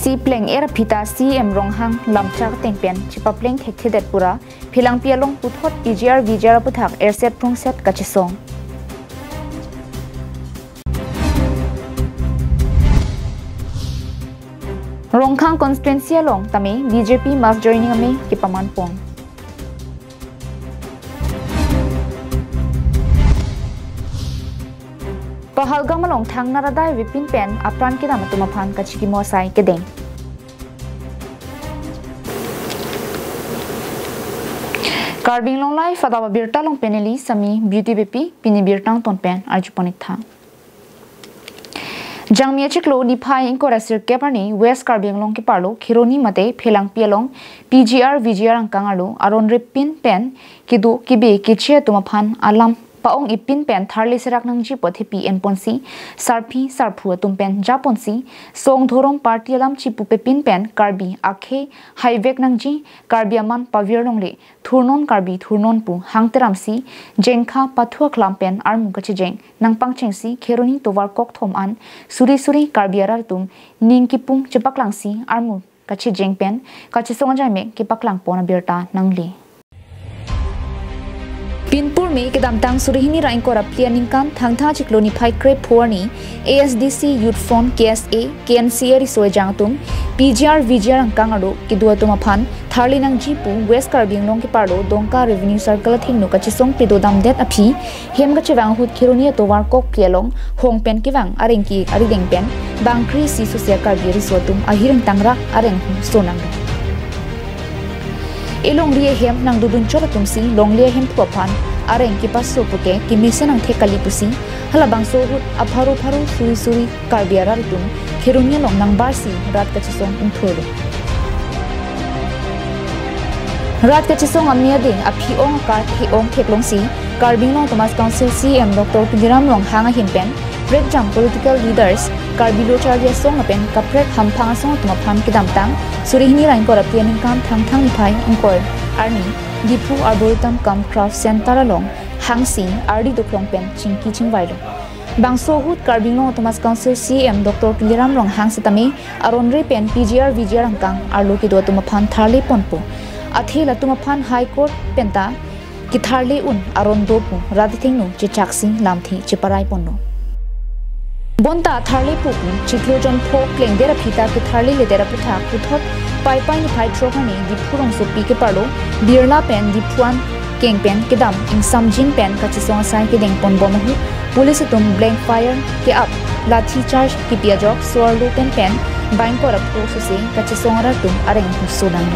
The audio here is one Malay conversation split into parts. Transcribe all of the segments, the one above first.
si pleng era phita CM ronghang lamchak tengpen chipa pleng thekthi det pura philang pialong puthot PGR VGR puthak airset prungset kachisong ronghang constituency along tami BJP mass joining ame kipaman pong Pahalgam along thang naradai vipin pen apran kita matumaphan kachiki mosai kedeng. Karbi Anglong lai fadawa birta long peneli sami beauty bepi pini birtang ton pen arjuponik tha. Jangmia chiklo ni phai inko rasir keparni West Karbi Anglong ke parlo khironi mate phelang pialong PGR VGR angkangalu aron repin pen kidu kibe kiche tumaphan alam paong ipin pen tharli serak nangji pothepi enponsi sarphi sarphu tumpen japonsi song thorom party alam chipu pepin pen karbi akhe highway nangji karbi aman pavierlongle thurnon karbi thurnon pu hangteramsi jengkha pathua klampen armu kachijeng nangpang chengsi kheroni towar kok thom an suri suri karbi arar tum ningkipung chepaklangsi armu kachijeng pen kachisonga me kipaklang pona berta nangli Pinpur में kedam tang surihini rain ko raplianing kan thang tha chikloni phai kre phorni ASDC Youth Front KSA KNCA ri soejang tum PGR VGR angkang ado kidua tuma phan tharli nang jipu West Karbi Anglong ki parlo dongka revenue circle thingnu ka chisong pidodam det aphi hem ga chewang hut khironi to war kok pialong hongpen ki wang arengki arideng pen bangkri si sosia karbi ri sotum ahireng tangra areng sonang Elong ria hem nang dudun chora tumsi long lia hem puapan areng ki paso puke ki mission ang thekali pusi halabang so hut apharu pharu suri suri karbiara tum khirunya long nang barsi rat ka chisong intholo rat ka chisong amnia ding aphi ong kar thi ong theklong si Karbi Anglong Thomas Council CM Dr. Pidiram long hanga himpen break jam political leaders Karbi Locharya song apen kaprek hamphang song tumaphan kidam tang surihini rain ko rapianing kam thang thang phai angkor arni dipu arboretum kam craft center along hangsi ardi doklong pen chingki chingwailo bangso hut Karbi Anglong Thomas Council CM Dr. Pidiram long hang sitami aronre pen PGR VGR angkang arlo ki do tumaphan tharle ponpo athela tumaphan high court penta ki tharle un aron dopu radithingnu chichaksi lamthi chiparai ponno Bonta tharle pupu chiklojon phok klengdera phita ke tharle ledera putha puthot pai pai ni phai throkani dipurong so pi ke parlo birla pen diphuan keng pen kedam ing samjin pen ka chisong sai ke deng pon bomahu police tum blank fire ke up lathi charge ki piajok swallo pen bain ko rapro so se ka chisong ra tum areng husudan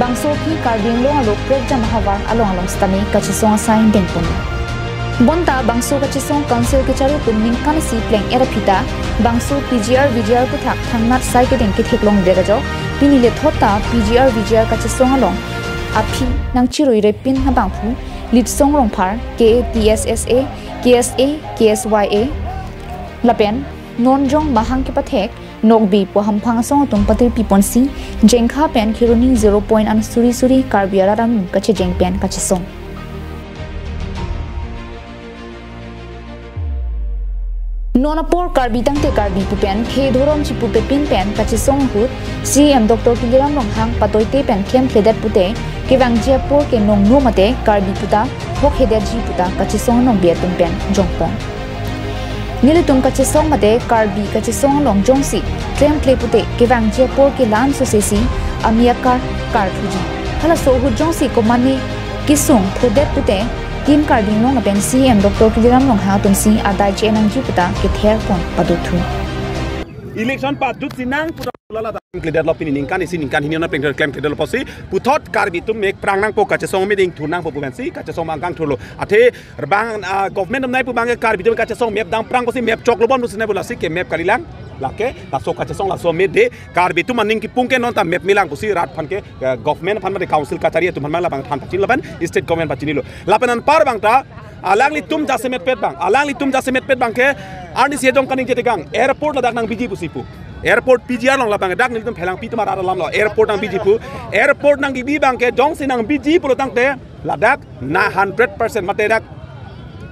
bangso ki Karbi Anglong alo prek jam hawar along stami ka chisong sai deng pon Bonta bangso ka chisong council ke chari tum ning kan si pleng era phita bangso PGR VGR ko thak thangnat sai ke deng ki theklong dega jo pini le thota PGR VGR ka chisong along aphi nang chiroi re pin ha bangphu lit song rong phar KTSSA KSA KSYA lapen nonjong mahang ke pathek nokbi po hamphang song tum patir piponsi jengkha pen khironi 0 point an suri suri karbiara ram ka che jeng pen ka chisong Nonapor Karbi tangte Karbi pupen khe dhorom chi pupe pin pen kachisong hut CM Dr. Pidiram long hang patoite pen khem pledat pute kewang Jaipur ke nong no mate Karbi puta hok heder ji puta kachisong nong bia tum pen jongpon Nilitum kachisong mate Karbi kachisong long jongsi trem kle pute kewang Jaipur ke lan sosesi amiakar karthuji hala so hut jongsi ko mani kisung phodet pute Team Karbi Anglong apen CM Dr. Pidiram long ha tumsi adai che nang ji puta ke ther pon paduthu Election padut sinang pura la leader lo pinin kan isin kan hinon peng claim leader lo posi puthot Karbi tum mek prang nang po ka chesong me ding thunang po pubensi ka chesong mangkang thulo athe bang government nai pu bang Karbi tum ka chesong map dang prang posi map chok lo bon musne bola si ke map kalilang lake la so ka chesong la so me de Karbi tum maning ki pungke non ta map milang posi rat phan ke government phan ma council ka chari tum man la bang than pachin laban state government pachin lo lapanan par bang ta alangli tum ja semet pet bang alangli tum ja semet pet bang ke arni se jong kaning jete gang airport la dak nang biji pusipu airport PGR long lapang dak nil tum phelang pi tumar ara lam lo airport nang biji pu airport nang bi bang ke jong sinang biji pulo tang te la dak na 100% mate dak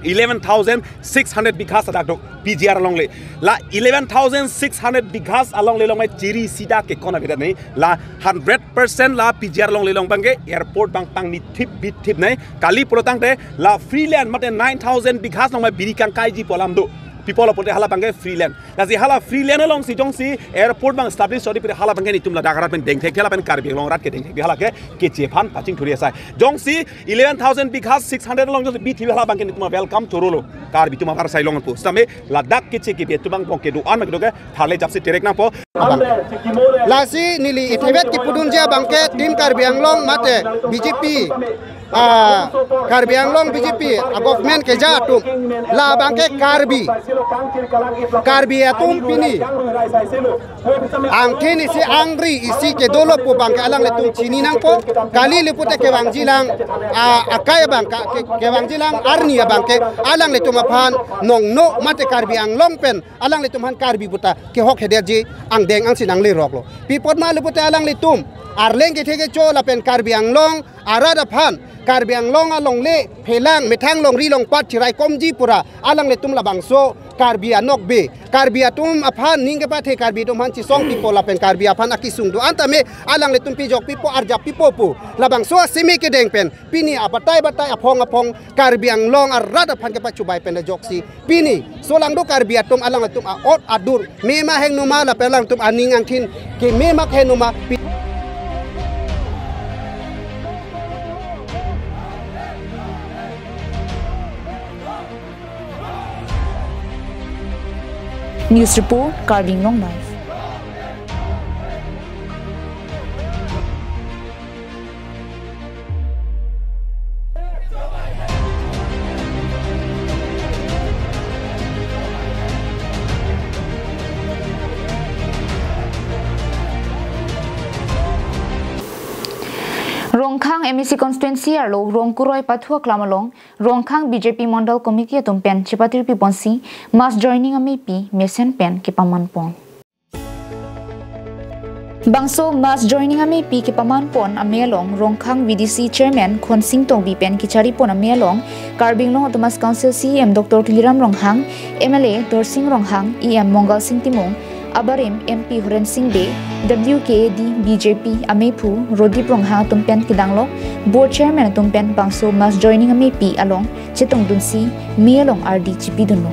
11,600 bighas adak dok PGR along le la 11,600 bighas along le long mai ciri sida ke kona beda nei la 100% la PGR along le long bangge airport bang pang ni tip bit tip nei kali protang te la freeland mate 9,000 bighas long mai birikan kai ji polam do people apote hala bangge freeland la ji hala freeland along si jong si airport bang establish sori pire hala bangge ni tumla dagarat pen deng thek hala pen Karbi Anglong rat ke deng thek hala ke chefan paching thuri asai jong si 11,000 bighas 600 along jong bi thi hala bangge ni tuma welcome torolo Karbi tuma par sai long po stame la dak ke che ke be tumang pong ke do an ma ke do ke thale jap se terek na po la si nili ithebet ki pudunja bangke tim Karbi Anglong mate BJP Karbi Anglong BJP government ke jatum la bangke Karbi atum pini angkini si angri isi ke dolo po bangke alang letum chini nang po kali lipute ke wangjilang akai bangka ke wangjilang arni bangke alang letum aphan nong no mate Karbi Anglong pen alang letum han Karbi buta ke hok hederji ang deng ang sinang li rok lo pipot ma lipute alang letum arleng ke thege cho la pen Karbi Anglong arada phan Karbi Anglong along le phelang methang long ri long pat chirai komji pura alang le tum labang so Karbi anok be Karbi atum aphan ninge pa the Karbi tum han chi song people la pen Karbi aphan akisung do anta me alang le tum pi jok pipo arja pipo pu labang so simi ke deng pen pini apatai apong Karbi Anglong arada phan ke pa chubai pen jok si pini so lang do Karbi atum alang atum ot adur me ma heng numa la pelang tum aning ang thin ke me mak he numa News Report, Karbi Anglong Live. Rongkhang MEC constituency arlo Rongkuroi Pathua Klamalong Rongkhang BJP Mandal Committee tumpen Chipatir Piponsi mass joining a MP Mesen Pen Kipamanpon Bangso mass joining a MP Kipamanpon Amelong Rongkhang VDC Chairman Khonsing Tongbi Pen Kicharipon Amelong Karbi Anglong Thomas Council CM Dr. Tuliram Ronghang MLA Dorsing Ronghang EM Mongal Sing Timong Abarim MP Huren Singh Be WKD BJP Amepu Rodi Prongha Tumpen Kidanglok Board Chairman Tumpen Bangso Mass Joining Amepi along Chitong Dunsi Mi along RD Chipi Dunno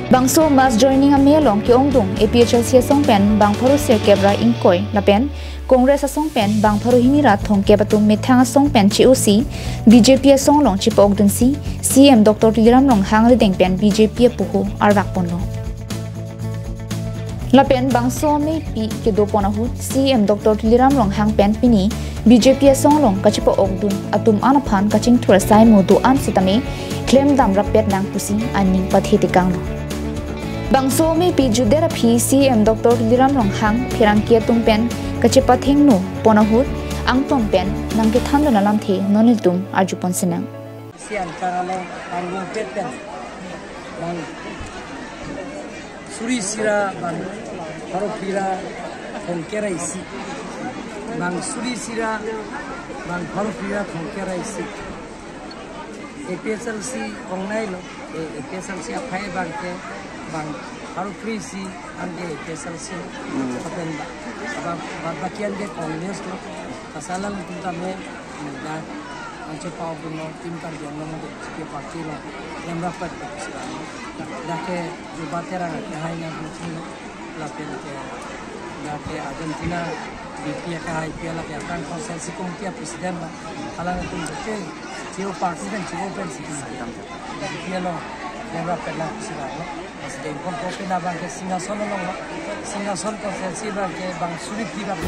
Bangso Mass Joining Amelong Kiongdung APHLC Songpen Bangpharu Sir Kebra Inkoi Lapen Congress Songpen Bangpharu Hinira Thong Kebatum Methanga Songpen COC BJP Songlong Chipok Dunsi CM Dr. Tuliram Ronghang Ridengpen BJP Puhu Arvakponlo Lapen Bangso me pi ke do ponahut CM Dr. Tuliram Ronghang pen pini BJP songlong kachipo ogdun atum anaphan kaching thur sai modu an sitame claim dam rapet nang pusi aning patheti kangno Bangso me pi judera phi CM Dr. Tuliram Ronghang phirang kia tum pen kachipa thengnu ponahut ang tom pen nang ke thando nalam the nonil tum arjupon sinang sian karalo anggung peten bang Suri sira bang Parofira Thongkera isi bang Suri sira bang Parofira Thongkera isi APSLC ongnai lo APSLC apai bang ke bang Parofri si angge APSLC apen ba bakian ke Congress lo kasalan tunta me da anche pau buno tim Karbi Anglong ke parti lo yang dapat dake jubatera ke haina buci la pen ke dake Argentina dia ke hai piala ke akan konsensi komite presiden la alang itu ke cio parti dan cio pen si piala yang dapat la presiden presiden komite na bang ke singason konsensi bang ke bang sulit tidak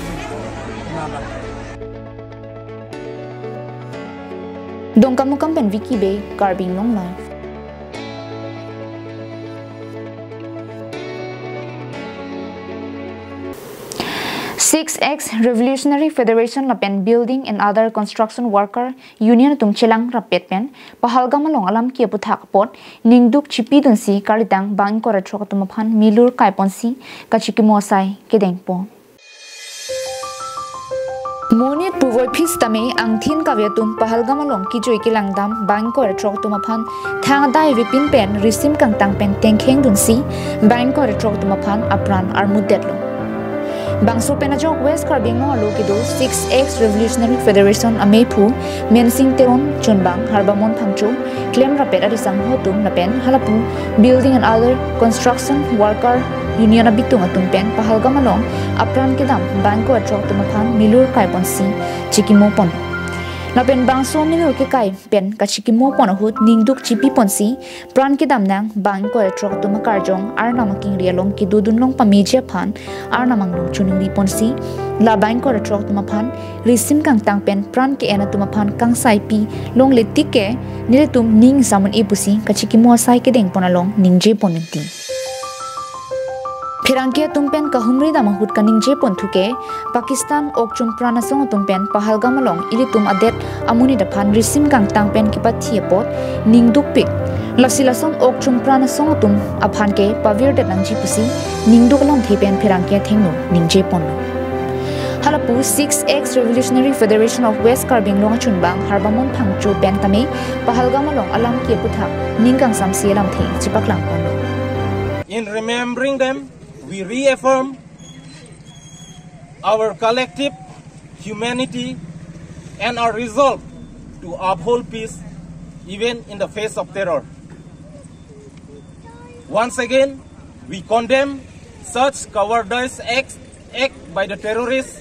na bang Dongkamu kampen Vicky Bay Karbi Anglong Live 6X Revolutionary Federation Lapen Building and Other Construction Worker Union Tumchelang Rapet Pen Pahalgam along alam kia puthak pot Ningduk Chipi Dunsi Karitang Bang Koratrokatumaphan Milur Kaiponsi Kachikimosai Kedengpo Monit puvoi phis tame angthin kavetum pahalgam along ki joi ki langdam bangko retrok tumaphan thang dai vipin pen risim kang tang pen tengkheng dunsi bangko retrok tumaphan apran armudetlo bangso penajok West Karbi Anglong alo ki do 6X Revolutionary Federation amepu mensing teron chunbang harbamon phangchu claim rapet arisang hotum napen halapu building and other construction worker Union abitung atung pen pahalgam along apran kedam bangko atrok tumaphan milur kai ponsi chikimo pon na pen bangso milur ke kai pen ka chikimo pon hut ningduk chipi ponsi pran kedam nang bangko atrok tumakar jong arnama king rialong ki dudun long pamija phan arnamang long chuning ri ponsi la bangko atrok tumaphan risim kang tang pen pran ke ena tumaphan kang sai pi long letike niletum ning samun ipusi ka chikimo sai ke deng ponalong ningje ponenti Pirangkia tumpen kahumri dama hut kaning je pon thuke Pakistan okchum prana song tumpen pahalgam along ilitum adet amuni da phan risim kang tangpen ki pathie pot ningduk pik lasila song okchum prana song tum aphan ke pavir de nangji pusi ningduk long thipen pirangkia thengno ningje pon halapu 6X Revolutionary Federation of West Karbi Anglong chunbang harbamon phangchu pentame pahalgam along alam ke puthak ningkang samsi alam the chipaklang pon In remembering them, we reaffirm our collective humanity and our resolve to uphold peace even in the face of terror. Once again, we condemn such cowardice act by the terrorists,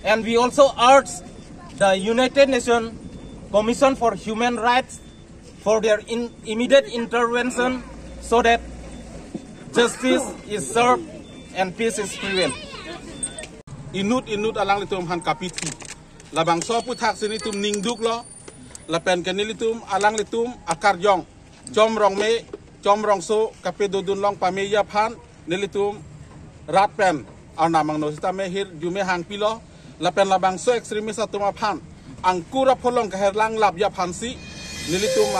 and we also urge the United Nations Commission for Human Rights for their immediate intervention so that justice is served and peace is prevailed. Inut alang litum han kapiti. Labang so puthak sinitum ningduk lo. Lapen kanilitum alang litum akar jong. Jom rong so kapedodun long pameya phan nilitum rat pen. Au namang no sita mehir jume hang pilo. Lapen labang so ekstremis atuma phan. Angkura polong kaherlang lab ya phansi nilitum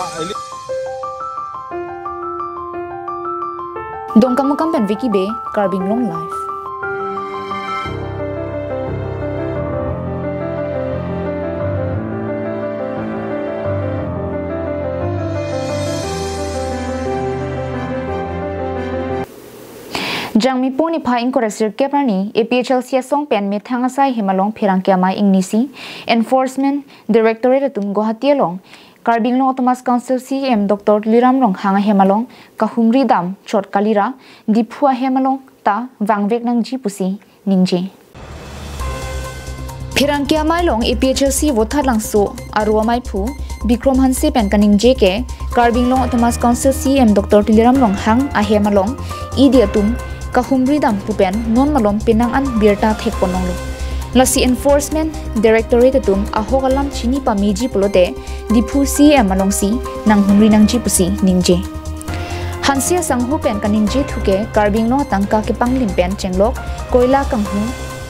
Dong kamu kampen Vicky Bay, Karbi Anglong Live. Jangmi poni pha inkoresir keprani APHLC song pen me thangasai himalong phirangkya mai ingnisi Enforcement Directorate tum Guwahati along Karbi Anglong Thomas Council CM Dr. Liram Rong hanga hemalong kahumri dam chot kalira diphua hemalong ta wangvek nang ji pusi ningje phirangkya mai long APHLC wothalang so arwa mai phu Bikrom Hanse pen kaningje ke Karbi Anglong Thomas Council CM Dr. Liram Rong hang a hemalong idiatum kahumri dam pupen non malom pinang an birta thek ponong lo Lasi Enforcement Directorate tum ahogalam chini pa miji polote diphu CM alongsi nang humri nang ji pusi ningje Hansia sanghu pen kaningje thuke Karbi Anglong tangka ke panglim pen chenglok koila kanghu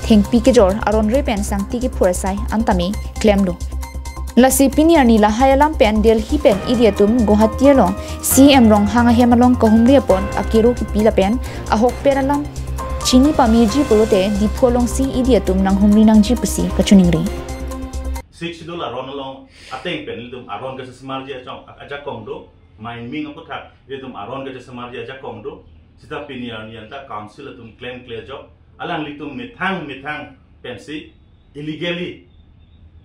thengpi ke jor aron re pen sangti ke phurasai antami claim lo Lasi Piniar ni lahayalam pen Delhi pen idiatum Guwahati along CM Rong hanga hemalong kahumri apon akiro ki pila pen ahok peralam Chini pamiji polote dipolong si idiatum nang humri nang jipusi kachuningri. $6 along ateng pen lidum aron ka semarja chong aja kongdo main ming aku thak lidum aron ka semarja aja kongdo sita piniar ni anta council tum claim clear job alang litum mithang pensi illegally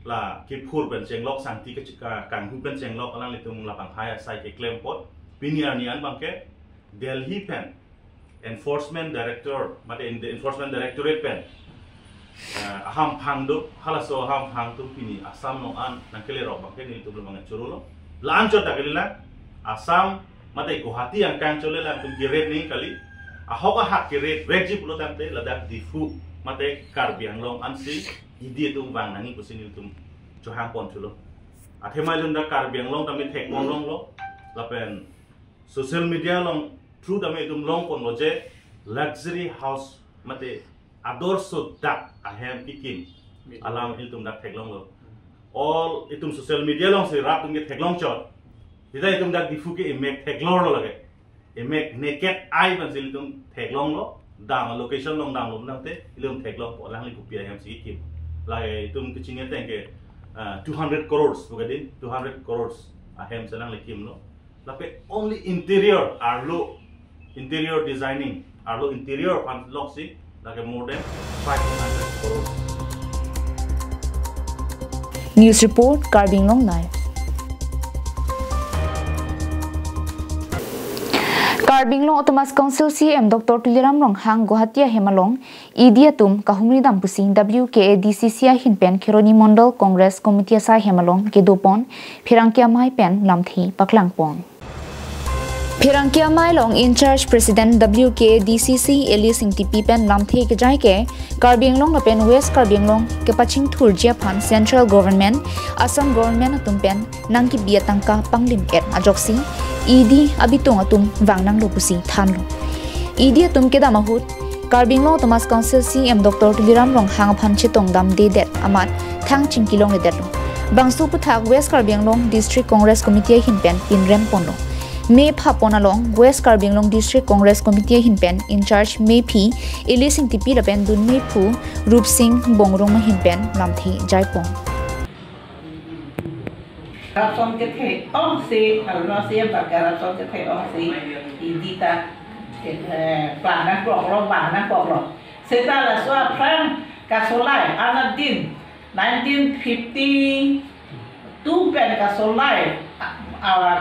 la ki phur pen chenglok santi ka kang hu pen chenglok alang litum lapang haya sai ke claim pot piniar ni an bangke Delhi pen Enforcement Director, mate in the Enforcement Directorate pen. Aham phangdo, halaso aham phangdo pini Assam no an nangkele rok bangke ni tu belum churulo. Laan chota kalila Assam mate Guwahati ang kang cholela tum kiret ni kali. Ahoka hak kiret reji pulo tamte ladak difu mate Karbi Anglong ansi idi tum bang nangi kusini tum johang pon chulo. Athemai lunda Karbi Anglong tamte thek monglong lo lapen social media long through the medium long kon loje luxury house mate adorso dak ahem pikin alam itum dak theklong lo all itum social media long se rap tum ke theklong chot ida itum dak difu ke emek theklor lo lage emek naked eye ban zil tum theklong lo dang location long dang lo nang te ilum theklong po lang li kupia hem si kim lai tum kecingnya tengke 200 crores bukan 200 crores ahem senang lekim lo tapi only interior arlo interior designing arlo interior pan lok si lagi more than 500 crores. News report Karbi Anglong live. Karbi Anglong Autonomous Council CM Dr. Tuliram Hang Guhatia Hemalong Idiatum Kahumri Dampusing WKADCC Hinpen Kironi Mondal Congress Committee Sai Hemalong Kedopon Pirangkia Mai Pen Lamthi Paklangpong. Pirangkia Mai Long in charge President WKADCC Elising TP Pen Lamthi Kejaike Karbi Anglong Pen West Karbi Anglong Kepaching Thur Japan Central Government Assam Government Atumpen Nangki Biatangka Panglim Et Ajoksi Idi abitung atum wangnang lopusi thanlo. Idi atum keda mahut Karbi Anglong Autonomous Council CM Dr. Tuliram Hang Phanchitong dam de det amat thang chingkilong le detlo. Bangsu puthak West Karbi Anglong District Congress Committee hinpen pinrem ponlo. Me phaponalong West Karbi Anglong District Congress Committee hinpen in charge Me P Elising TP lapen dun Me Phu Rup Singh Bongrong hinpen lamthi jaipong. Rapson ke the ong si kalau si bakar rapson ke the ong si idita planan program planan program setelah suatu perang kasolai anadin 1952 pen kasolai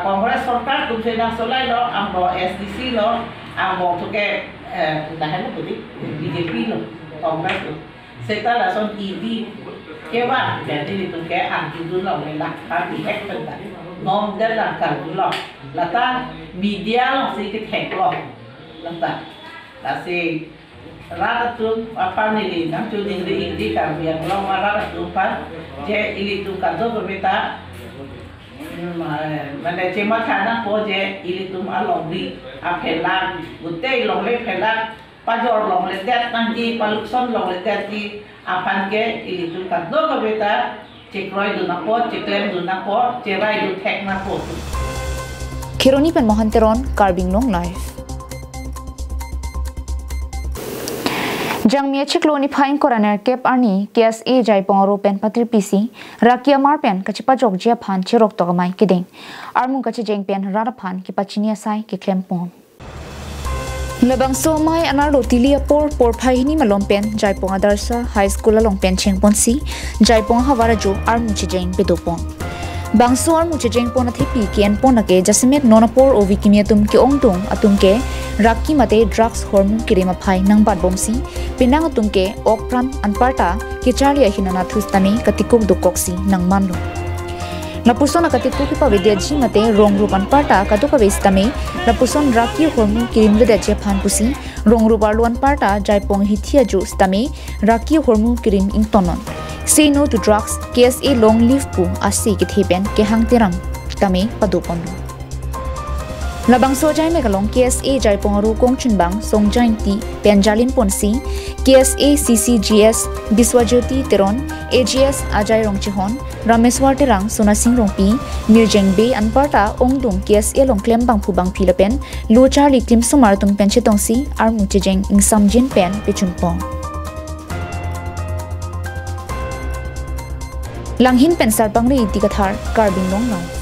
Kongres Sorkar kumsena solai lo ambo SDC lo ambo tuke dahan lo tadi BJP lo Kongres lo setelah son ID kewa jadi itu ke anti dulu lah kami hacker lah nom dalam dulu lata media lo sih ke hack lo lata kasi rata tu apa nih nang tu ini kami yang lo marah tu pan je ini tu kado berbeda mana cuma karena proyek ini tu along di apelan butai long le pelan pajor long le det nanti palukson long le det di apan ke ini tu kado berbeda cekroi du napo ceklem du napo cerai du tek napo. Kironi pen Mohanteron Karbi Anglong live. Jang Mia Chikloni Pine Coroner Cap Arni KSA Jaipong Pen Patri PC Rakia Marpen Kachipa Jogja Pan Chirok Togamai Kiding Armung Kachijeng Pen Radapan Kipachinia Sai Kiklempon Labang so mai analo tilia por phahini malompen Jaipong Adarsa High School alongpen Chengponsi Jaipong Hawaraju Armung Chijeng Bedopon Bangso Armung Chijeng Pon Athipi Kian Ponake Jasimet Nonapor Ovikimiatum Ki Ongtung Atumke Raki mate drugs hormone kirima phai nang bat bomsi pinang atumke okpran anparta kichalia hinana thustami katikuk dukoksi nang manlo Lapuson akatikuk pa vidyaji mate rong rupan parta kaduka vestami lapuson raki hormone kirim de Japan pusi rong ruparluan parta Jaipong hithia ju stami raki hormone kirim ingtonon say no to drugs KSA long live pu asi kithipen ke hangtirang tami padupon Labang sojai megalong KSA Jaipong Aru Kongchunbang Songjain Ti Penjalin Ponsi KSA CCGS Biswajyoti Teron AGS Ajay Rongchihon Rameswar Terang Sonasing Rongpi Mirjeng Bay Anparta Ongdung KSA Long Klembang Pubang Pilapen Lo Charlie Klim Sumar Tung Penchetongsi Armung Chijeng Ing Samjin Pen Pichumpong Langhin Pensar Pangri Tikathar Karbi Anglong Live.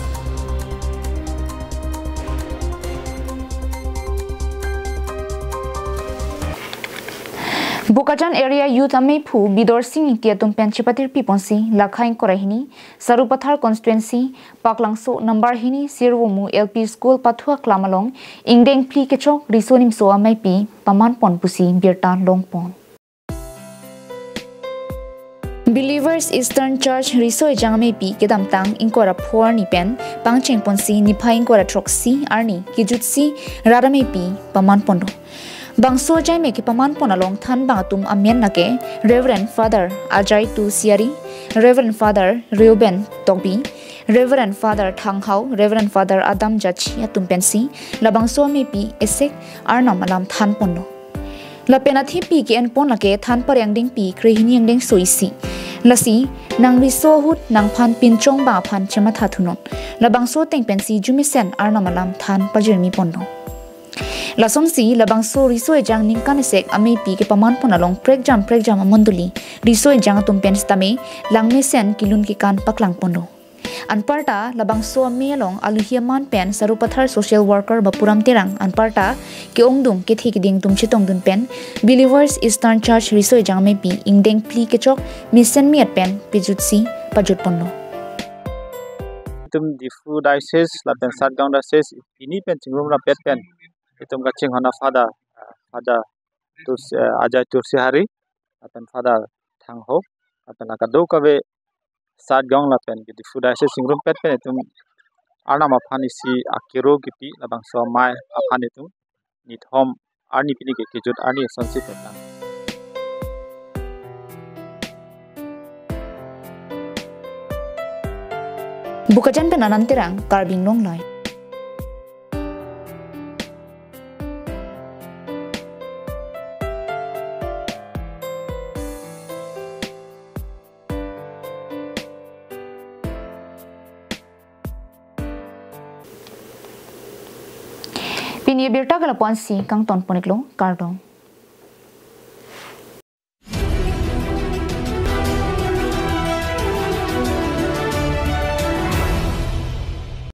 Bukajan area youth ame phu bidor sing tia tum penchipatir piponsi lakhain korahini sarupathar constituency paklangso number hini sirwomu LP school pathua klamalong ingdeng pli kechok risonim so amai pi paman pon pusi birta longpon Believers Eastern Church Riso Jangame Pi Kedam Tang Inkora Phor ni pen Pangcheng Ponsi Nipa Inkora Troksi Arni Kijutsi Radame Pi Paman Pondo Bangso Jai Meki Paman Ponalong Than Bangatum Amen Nake Reverend Father Ajay Tu Siari Reverend Father Reuben Togbi Reverend Father Thanghau Reverend Father Adam Jachi Atum Pensi Labangso Mepi Esek Arnam Alam Than Pondo La penathi pi ke en pon lake than paryang ding pi krehini yang ding soisi lasi nang riso hut nang phan pin chong ba phan chema tha thunon la bangso teng pensi jumisen arna malam than pajirmi pondo Lason si labang so risoi jang ningkan sek ame pi ke paman pon along prek jam amonduli risoi jang tumpen stame langme sen kilun ki kan paklang pondo. Anparta labang so ame along aluhiaman pen sarupathar social worker bapuram terang anparta ke ongdum ke thikiding tumchitong dun pen believers eastern church risoi jang me pi ingdeng pli ke chok mission miat pen pijutsi pajut pondo. Itum difu diocese la pen satgang diocese ini pen chingrum la pet pen itum gaching hona fada tus ajai tursi hari apen fada thangho apen akado kabe satgang la pen difu diocese chingrum pet pen itum arna ma phani si akiro gipi labang so mai aphani tum nithom arni pini ke kijut arni sonsi petang. Bukajan penanan terang Karbi Anglong lai. Pini birta kalapuan si kang ton poniklo kardong.